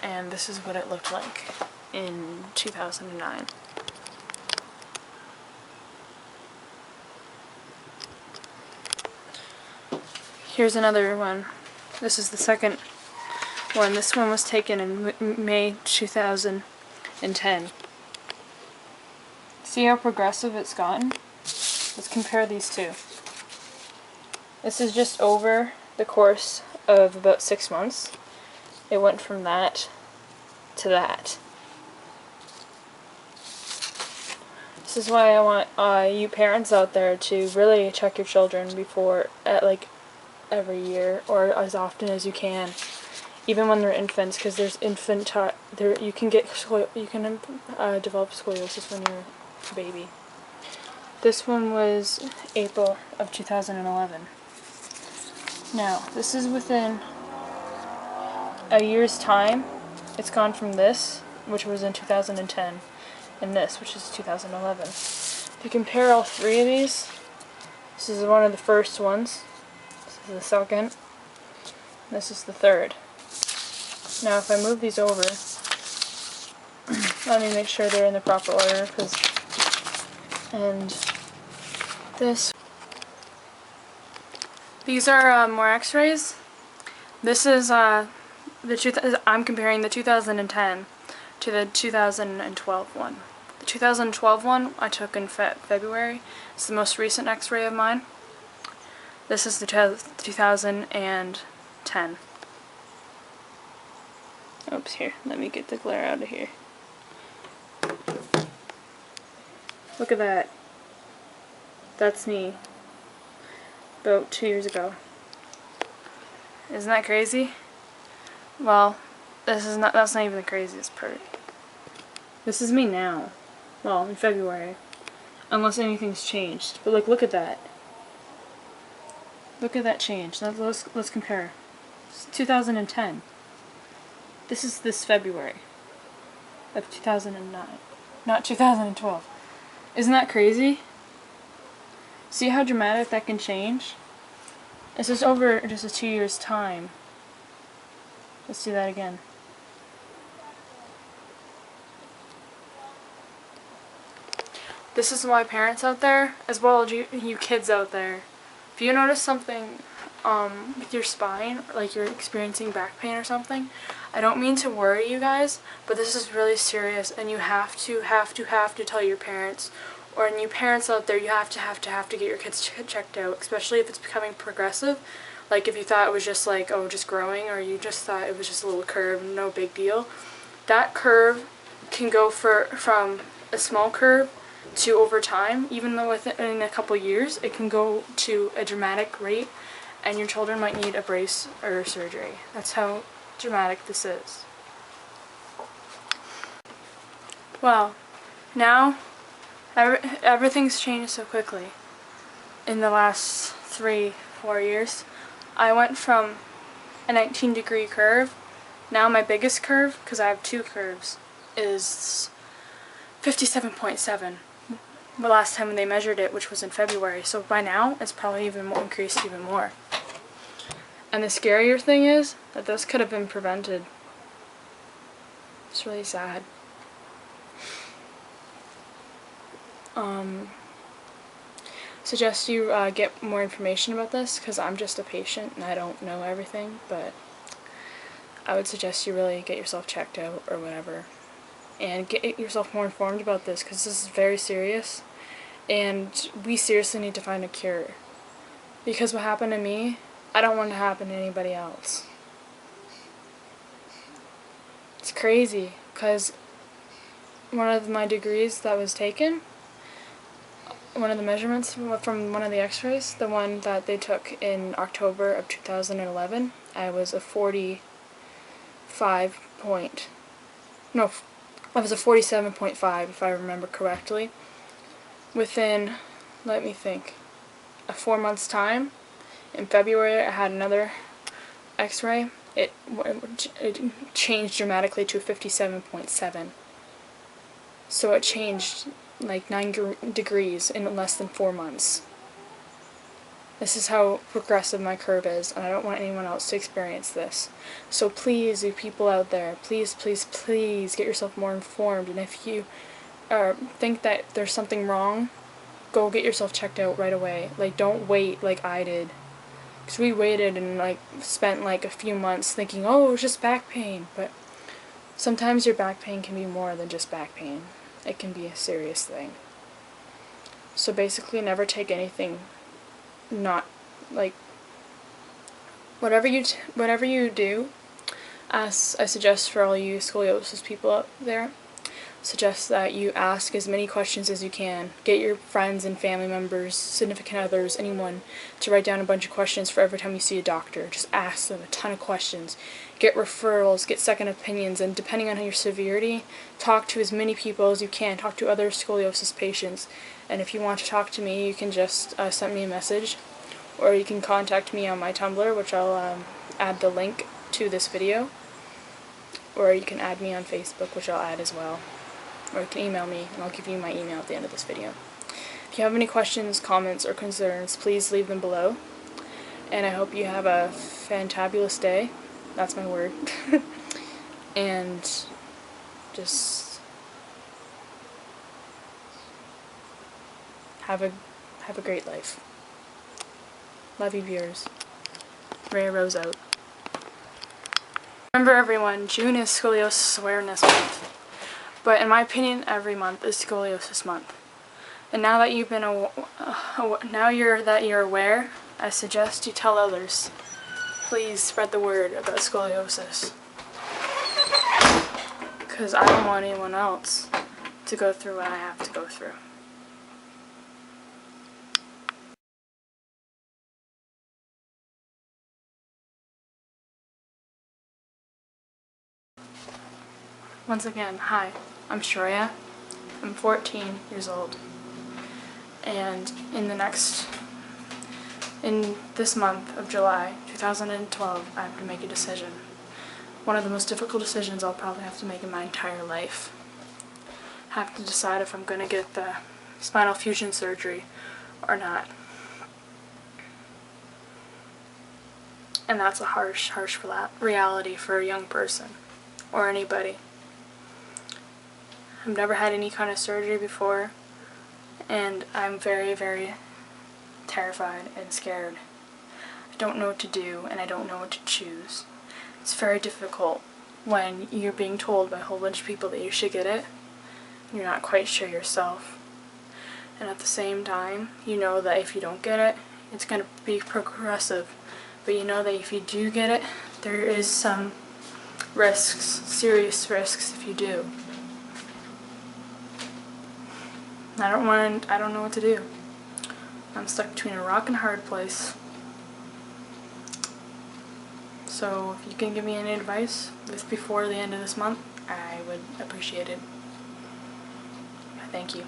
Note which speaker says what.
Speaker 1: and this is what it looked like in 2009. Here's another one. This is the second one. This one was taken in May 2010. See how progressive it's gotten? Let's compare these two. This is just over the course of about 6 months. It went from that to that. This is why I want you parents out there to really check your children before, every year or as often as you can, even when they're infants, because there's you can develop scoliosis when you're a baby. This one was April of 2011. Now, this is within a year's time. It's gone from this, which was in 2010, and this, which is 2011. If you compare all three of these, this is one of the first ones, this is the second, this is the third. Now if I move these over, let me make sure they're in the proper order, and these are more x-rays. This is I'm comparing the 2010 to the 2012 one. The 2012 one I took in February. It's the most recent x-ray of mine. This is the 2010. Oops, here, let me get the glare out of here. Look at that. That's me about 2 years ago. Isn't that crazy? Well, that's not even the craziest part. This is me now. Well, in February. Unless anything's changed. But look at that. Look at that change. Let's compare. It's 2010. This is this February of 2009. Not 2012. Isn't that crazy? See how dramatic that can change? This is over just a 2 years time. Let's do that again. This is why parents out there, as well as you kids out there, if you notice something with your spine, like you're experiencing back pain or something, I don't mean to worry you guys, but this is really serious, and you have to tell your parents. Or new parents out there, you have to get your kids checked out, especially if it's becoming progressive. Like if you thought it was just just growing, or you just thought it was just a little curve, no big deal. That curve can go from a small curve to over time, even though within a couple years, it can go to a dramatic rate, and your children might need a brace or surgery. That's how dramatic this is. Well, now everything's changed so quickly in the last 3-4 years. I went from a 19-degree curve. Now my biggest curve, because I have two curves, is 57.7. The last time they measured it, which was in February. So by now, it's probably increased even more. And the scarier thing is that this could have been prevented. It's really sad. Suggest you get more information about this, because I'm just a patient and I don't know everything, but I would suggest you really get yourself checked out or whatever, and get yourself more informed about this, because this is very serious, and we seriously need to find a cure, because what happened to me, I don't want it to happen to anybody else. It's crazy, because one of my degrees that was taken, one of the measurements from one of the x-rays, the one that they took in October of 2011, I was a 47.5 if I remember correctly. Within, let me think, a 4 months time, in February I had another x-ray. It changed dramatically to 57.7. So it changed like 9 degrees in less than 4 months. This is how progressive my curve is, and I don't want anyone else to experience this. So please, you people out there, please, please, please get yourself more informed. And if you think that there's something wrong, go get yourself checked out right away. Like, don't wait like I did. Because we waited and, like, spent, like, a few months thinking, oh, it's just back pain. But sometimes your back pain can be more than just back pain. It can be a serious thing. So basically, never take anything not, like, whatever you do, as I suggest for all you scoliosis people out there, suggest that you ask as many questions as you can. Get your friends and family members, significant others, anyone, to write down a bunch of questions for every time you see a doctor. Just ask them a ton of questions. Get referrals, get second opinions, and depending on your severity, talk to as many people as you can. Talk to other scoliosis patients. And if you want to talk to me, you can just send me a message, or you can contact me on my Tumblr, which I'll add the link to this video, or you can add me on Facebook, which I'll add as well. Or you can email me, and I'll give you my email at the end of this video. If you have any questions, comments, or concerns, please leave them below. And I hope you have a fantabulous day. That's my word. And just have a great life. Love you, viewers. Ray Rose out. Remember, everyone, June is Scoliosis Awareness Month. But in my opinion, every month is Scoliosis Month. And now that you've been you're aware, I suggest you tell others. Please spread the word about scoliosis. Because I don't want anyone else to go through what I have to go through. Once again, hi, I'm Shreya. I'm 14 years old. And in this month of July 2012, I have to make a decision. One of the most difficult decisions I'll probably have to make in my entire life. I have to decide if I'm going to get the spinal fusion surgery or not. And that's a harsh reality for a young person, or anybody. I've never had any kind of surgery before, and I'm very, very terrified and scared. I don't know what to do, and I don't know what to choose. It's very difficult when you're being told by a whole bunch of people that you should get it, and you're not quite sure yourself. And at the same time, you know that if you don't get it, it's going to be progressive. But you know that if you do get it, there is some risks, serious risks if you do. I don't know what to do. I'm stuck between a rock and a hard place. So if you can give me any advice before the end of this month, I would appreciate it. Thank you.